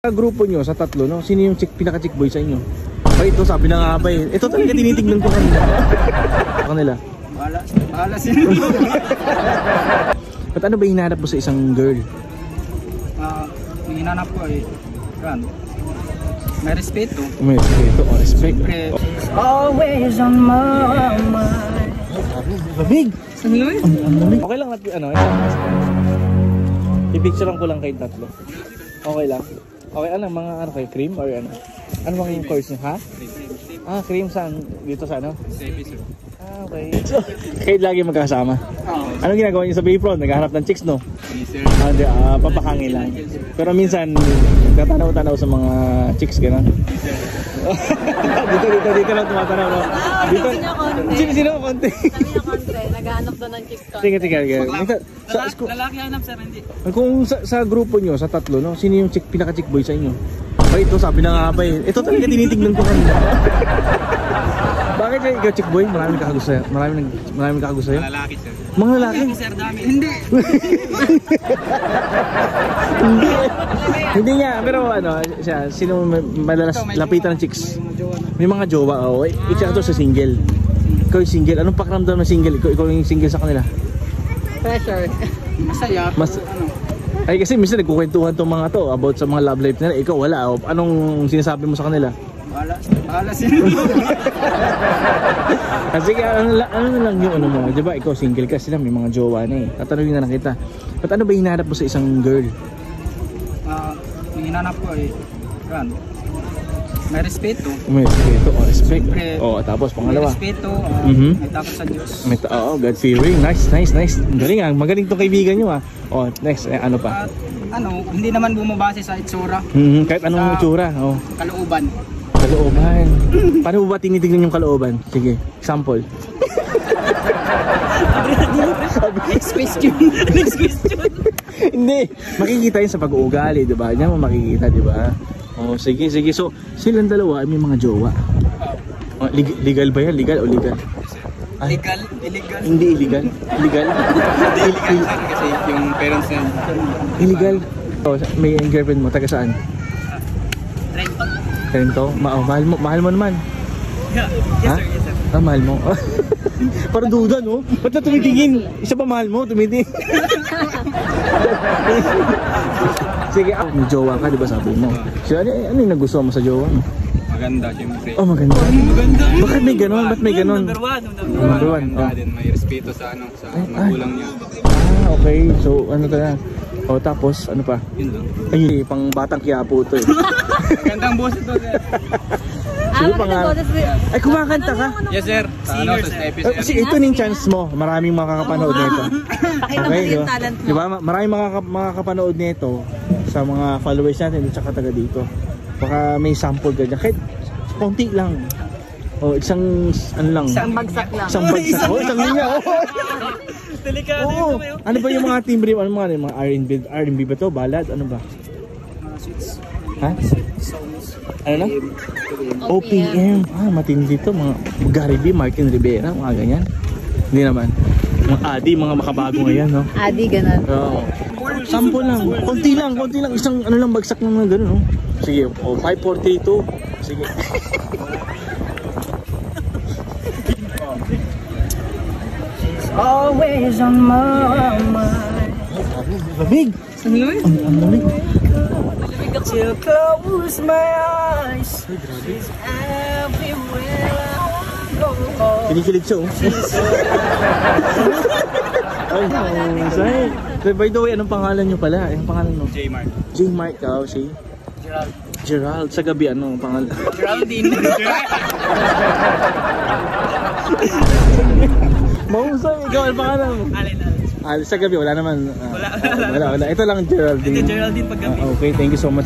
Sa grupo nyo, sa tatlo, no? Sino yung pinaka-chick boy sa inyo? Ay, ito sabi na nga ba eh. Ito talaga tinitignan ko kanila. Bahala sila. Ba't ano ba hinahanap mo sa isang girl? Yung hinanap ko eh, may respeto. May respeto, respect. Always on my mind. Lamig! Saan yun? Okay lang natin, ano, i-picturean ko lang kayong tatlo. Okay lang? Okay, ano, mga ano kayo, cream or ano? Ano bang yung course nyo, ha? Cream saan? Dito sa ano? Okay. So, kayo lagi magkasama? Anong ginagawa niyo sa Bayfront? Naghahanap ng chicks, no? Papakangin lang. Pero minsan, nagtatanaw-tanaw sa mga chicks, gano'n? dito lang tumatanaw, no? Dito, sino konti? Naghahanap doon ng chicks ko. Sige. Lalaki hanap sir, hindi. Kung sa grupo nyo, sa tatlo, no? Sino yung pinaka-chick boy sa inyo? Ay, ito sabi na nga ba eh. Ito talaga tinitignan ko kanina. Bakit ikaw chick boy? Maraming kakagusto sa'yo? Maraming kakagusto sa'yo? Mga lalaki sir. Mga lalaki? Sir, dami. Hindi. Hindi nga, pero ano, sino madalas lapitan ng chicks? May mga jowa, oh. Ikaw to sa single. Ikaw yung single. Anong pakiramdam ng single? Ikaw yung single sa kanila? Pressure. Masaya. Ay kasi minsan nagkukwentuhan tong mga to about sa mga love life nila. Ikaw wala. Anong sinasabi mo sa kanila? Bahala sila. Kasi ano na lang yung ano mo, di ba? Ikaw single ka, sila may mga jowa na eh. Tatanungin na lang kita. Ba't ano ba hinahanap mo sa isang girl? Yung hinanap ko eh, may respeto. May respeto, respect. Tapos pangalawa. May respeto, may takot sa Diyos. God fearing. Nice. Galing ah. Magaling tong kaibigan nyo ah. Next, ano pa? At hindi naman bumabase sa itsura. Kahit anong itsura. Kalooban. Kalooban. Paano ba tinitignan yung kalooban? Sige, example. Next question. Hindi, makikita yun sa pag-uugali, di ba? Yan mo makikita, di ba? Sige. So, silang dalawa ay may mga jowa. Legal ba yan? Legal o legal? Illegal. Hindi illegal. Legal? Hindi illegal sir, kasi yung parents niya. Illegal? May girlfriend mo, taga saan? Trento? Mahal mo naman. Yes sir. Mahal mo. Parang duda, no? Ba't na tumitingin? Isa pa mahal mo, tumitingin. Sige, may jowa ka, di ba sabi mo? So, ano yung nagustuhan mo sa jowa mo? Maganda, syempre. Maganda. Bakit may ganon? Ba't may ganon? Number one. May respeto sa magulang niya. Okay. So, ano ka na? Tapos, ano pa? Yun lang. Ay, pang batang Quiapo to eh. Gandang boses to sir. Ay, kumakanta ka? Yes sir. Sa episode. Kasi ito yung chance mo. Maraming makakapanood nito. Okay, di ba? Maraming makakapanood nito sa mga followers natin at saka taga dito. Baka may sample ka dyan. Kahit konti lang. Isang ano lang. Isang bagsak lang. Isang isang linya. Delikado yung kamay. Ano ba yung mga timbre? Ano mga R&B ba to? Ballad? Ano ba? Ha? Ano na? OPM. Matindi to. Mga Gary B, Martin Rivera, mga ganyan. Hindi naman. Mga Adi, mga makabago ngayon, no? Adi, ganun. Sample lang. Konti lang. Isang ano lang, bagsak lang na gano'n, no? Sige, 5, 4, 3, 2. Sige. Always on my mind. Lamig! Saan yun? Ang lamig. Till close my eyes. She's everywhere I go. Kinikilig siya, oh. Ay, by the way, anong pangalan nyo pala? Anong pangalan mo? J-Mark. J-Mark, si? Gerald. Sa gabi, ano ang pangalan? Geraldine. Mahusay, ikaw ang pangalan mo? Alin. Sa gabi, wala naman. Wala. Ito lang Geraldine. Ito Geraldine pag gabi. Okay, thank you so much.